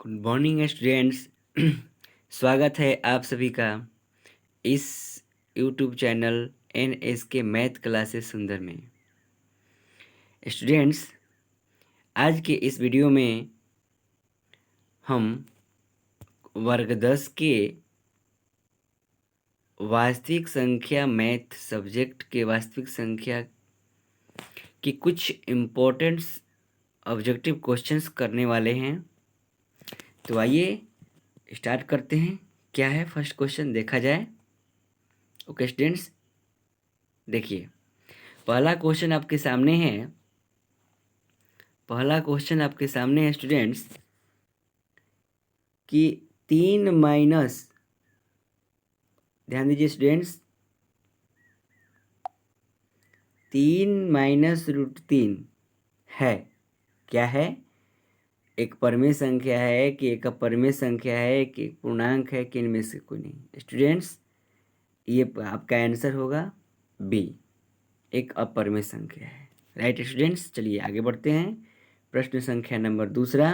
Good morning students. स्वागत है आप सभी का इस YouTube channel NSK math classes सुंदर में। स्टूडेंट्स, आज के इस वीडियो में हम वर्ग 10 के वास्तविक संख्या मैथ सब्जेक्ट के वास्तविक संख्या की कुछ इम्पोर्टेंट ऑब्जेक्टिव क्वेश्चंस करने वाले हैं। तो आइए स्टार्ट करते हैं। क्या है फर्स्ट क्वेश्चन, देखा जाए। ओके स्टूडेंट्स, देखिए पहला क्वेश्चन आपके सामने है स्टूडेंट्स कि 3 माइनस, ध्यान दीजिए स्टूडेंट्स, 3 - है क्या है? एक परमेय संख्या है कि एक अपरमेय संख्या है कि एक पूर्णांक है कि इनमें से कोई नहीं? स्टूडेंट्स, ये आपका आंसर होगा बी, एक अपरमेय संख्या है। राइट स्टूडेंट्स, चलिए आगे बढ़ते हैं। प्रश्न संख्या नंबर दूसरा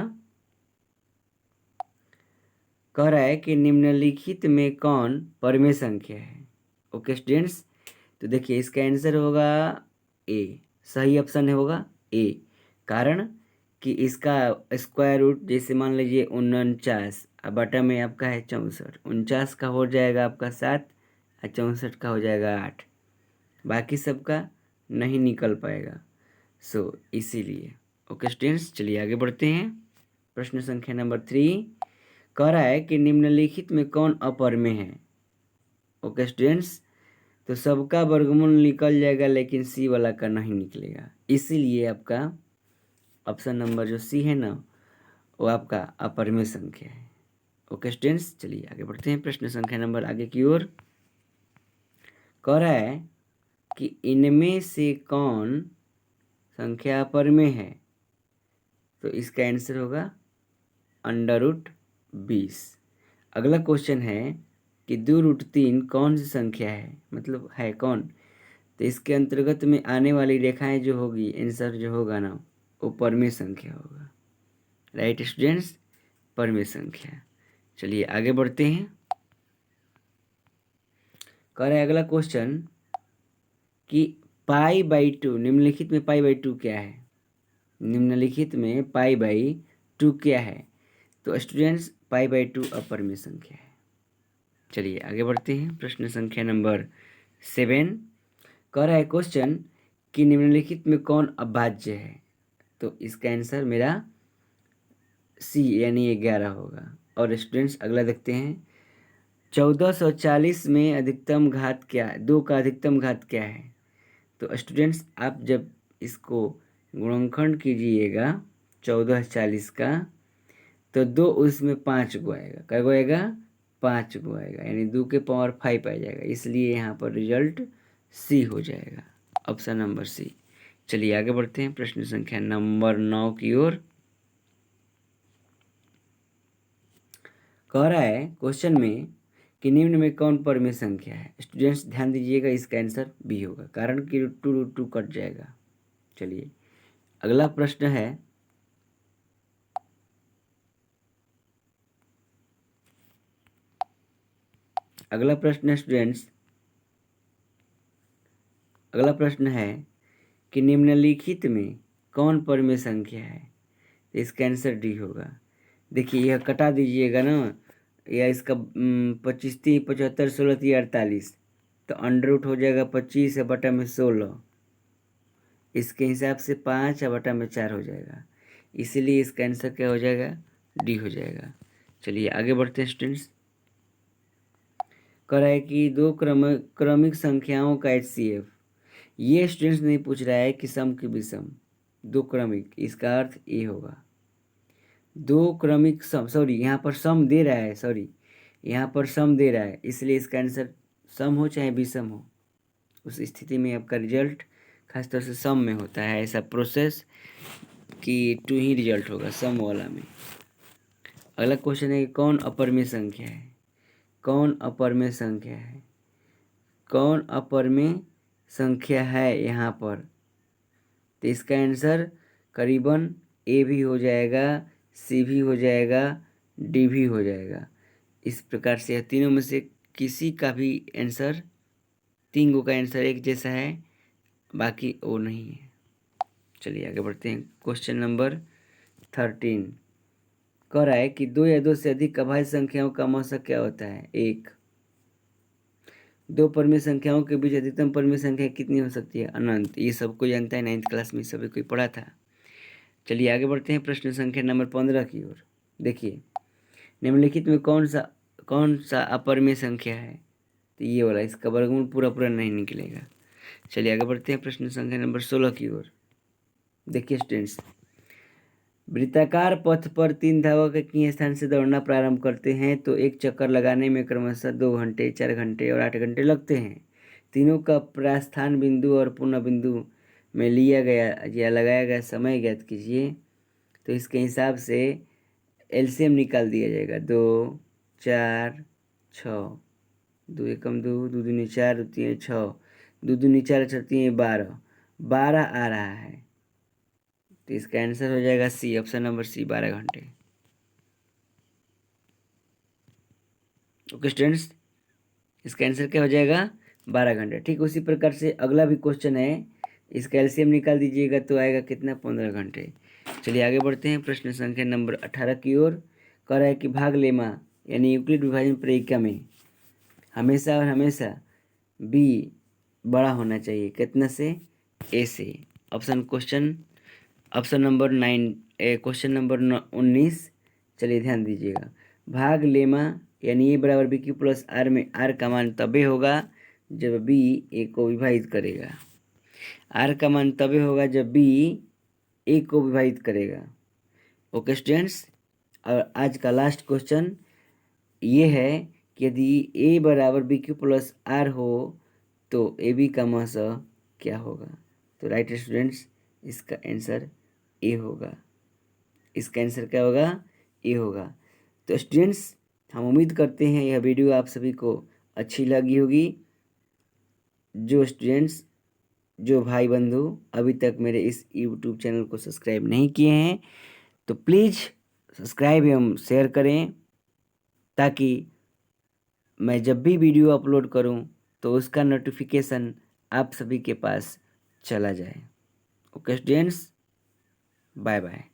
कह रहा है कि निम्नलिखित में कौन परमेय संख्या है? ओके स्टूडेंट्स, तो देखिए इसका आंसर होगा ए, सही ऑप्शन होगा ए। कारण कि इसका स्क्वायर रूट, जैसे मान लीजिए 49 बटा में आपका है 64, 49 का हो जाएगा आपका 7 और 64 का हो जाएगा 8, बाकी सबका नहीं निकल पाएगा। सो इसीलिए ओके स्टूडेंट्स, चलिए आगे बढ़ते हैं। प्रश्न संख्या नंबर 3 कह रहा है कि निम्नलिखित में कौन अपरमेय है? ओके स्टूडेंट्स, तो सबका वर्गमूल निकल जाएगा लेकिन सी वाला का नहीं निकलेगा, इसीलिए आपका ऑप्शन नंबर जो सी है ना, वो आपका अपरमेय संख्या है। ओके स्टूडेंट्स, चलिए आगे बढ़ते हैं। प्रश्न संख्या नंबर आगे की ओर कह रहा है कि इनमें से कौन संख्या अपरमेय है? तो इसका आंसर होगा √20। अगला क्वेश्चन है कि 2√3 कौन सी संख्या है, मतलब है कौन? तो इसके अंतर्गत में आने वाली रेखाएं जो होगी, आंसर जो होगा ना, वो परमेय संख्या होगा। राइट स्टूडेंट्स, परमेय संख्या। चलिए आगे बढ़ते हैं। कह रहे अगला क्वेश्चन कि π/2, निम्नलिखित में π/2 क्या है? निम्नलिखित में π/2 क्या है? तो स्टूडेंट्स, π/2 अपरमेय संख्या है। चलिए आगे बढ़ते हैं। प्रश्न संख्या नंबर 7 कह रहा है क्वेश्चन कि निम्नलिखित में कौन अभाज्य है? तो इसका आंसर मेरा सी यानी 11 होगा। और स्टूडेंट्स अगला देखते हैं, 1440 में अधिकतम घात क्या है? 2 का अधिकतम घात क्या है? तो स्टूडेंट्स, आप जब इसको गुणनखंड कीजिएगा 1440 का, तो 2 उसमें 5 गो आएगा। क्या गो आएगा? 5 गो आएगा, यानी 2 के पावर 5 आ जाएगा। इसलिए यहाँ पर रिजल्ट सी हो जाएगा, ऑप्शन नंबर सी। चलिए आगे बढ़ते हैं। प्रश्न संख्या नंबर 9 की ओर कह रहा है क्वेश्चन में कि निम्न में कौन परमेय संख्या है? स्टूडेंट्स ध्यान दीजिएगा, इसका आंसर बी होगा, कारण कि √2 कट जाएगा। चलिए अगला प्रश्न है, अगला प्रश्न स्टूडेंट्स, अगला प्रश्न है कि निम्नलिखित में कौन परमेय संख्या है? इसका आंसर डी होगा। देखिए यह कटा दीजिएगा ना, या इसका 25 3 75 16 3 48, तो अंडर रूट हो जाएगा 25 बटा में 16, इसके हिसाब से 5 बटा में 4 हो जाएगा। इसीलिए इसका आंसर क्या हो जाएगा? डी हो जाएगा। चलिए आगे बढ़ते हैं स्टूडेंट्स। कह रहा है कि 2 क्रमिक संख्याओं का HCF। ये स्टूडेंट्स नहीं पूछ रहा है कि सम की विषम, 2 क्रमिक, इसका अर्थ ये होगा 2 क्रमिक सम, सॉरी यहाँ पर सम दे रहा है, सॉरी यहाँ पर सम दे रहा है, इसलिए इसका आंसर सम हो चाहे विषम हो, उस स्थिति में आपका रिजल्ट खासतौर से सम में होता है। ऐसा प्रोसेस कि 2 ही रिजल्ट होगा सम वाला में। अगला क्वेश्चन है कि कौन अपरमेय संख्या है? कौन अपरमेय संख्या है? कौन अपरमेय संख्या है यहाँ पर? तो इसका आंसर करीबन ए भी हो जाएगा, सी भी हो जाएगा, डी भी हो जाएगा। इस प्रकार से तीनों में से किसी का भी आंसर, 3 गो का आंसर एक जैसा है, बाकी वो नहीं है। चलिए आगे बढ़ते हैं। क्वेश्चन नंबर 13 कह रहा है कि 2 या 2 से अधिक अभाज्य संख्याओं का मौसा क्या होता है। 1, 2 परिमेय संख्याओं के बीच अधिकतम परिमेय संख्या कितनी हो सकती है। अनंत। ये सबको जानता है, 9th क्लास में सभी कोई पढ़ा था। चलिए आगे बढ़ते हैं प्रश्न संख्या नंबर 15 की ओर। देखिए, निम्नलिखित में कौन सा अपरिमेय संख्या है। तो ये वाला, इसका वर्गमूल पूरा पूरा नहीं निकलेगा। चलिए आगे बढ़ते हैं प्रश्न संख्या नंबर 16 की ओर। देखिए स्टूडेंट्स, वृत्ताकार पथ पर 3 धावक एक ही स्थान से दौड़ना प्रारंभ करते हैं तो एक चक्कर लगाने में क्रमशः 2 घंटे, 4 घंटे और 8 घंटे लगते हैं। तीनों का प्रस्थान बिंदु और पूर्ण बिंदु में लिया गया या लगाया गया समय ज्ञात कीजिए। तो इसके हिसाब से एलसीएम निकाल दिया जाएगा। 2, 4, 6, 2 एकम 2, 2 दूनी 4, 2 तीन 6, 2 दूनी 4, 4 तीन 12, 12 आ रहा है। तो इसका आंसर हो जाएगा सी, ऑप्शन नंबर सी, 12 घंटे। ओके स्टूडेंट्स, इसका आंसर क्या हो जाएगा, 12 घंटे। ठीक उसी प्रकार से अगला भी क्वेश्चन है, इसका एलसीएम निकाल दीजिएगा तो आएगा कितना, 15 घंटे। चलिए आगे बढ़ते हैं प्रश्न संख्या नंबर 18 की ओर। कह रहा है कि भाग लेमा यानी यूक्लिड विभाजन प्रक्रिया में हमेशा और हमेशा बी बड़ा होना चाहिए। कितना से, ए से। Option number 9, question number 19। चलिए ध्यान दीजिएगा। भाग लेमा यानी ए बराबर बी क्यू प्लस आर में आर का मान तभी होगा जब बी ए को विभाजित करेगा। आर का मान तभी होगा जब बी ए को विभाजित करेगा। ओके स्टूडेंट्स, और आज का लास्ट क्वेश्चन ये है कि यदि ए बराबर बी क्यू प्लस आर हो तो ए बी का मौसा क्या होगा। तो राइट स्टूडेंट्स, इसका आंसर ए होगा। इसका आंसर क्या होगा, ए होगा। तो स्टूडेंट्स, हम उम्मीद करते हैं यह वीडियो आप सभी को अच्छी लगी होगी। जो भाई बंधु अभी तक मेरे इस यूट्यूब चैनल को सब्सक्राइब नहीं किए हैं तो प्लीज़ सब्सक्राइब एवं शेयर करें, ताकि मैं जब भी वीडियो अपलोड करूं तो उसका नोटिफिकेशन आप सभी के पास चला जाए। Okay students, bye bye.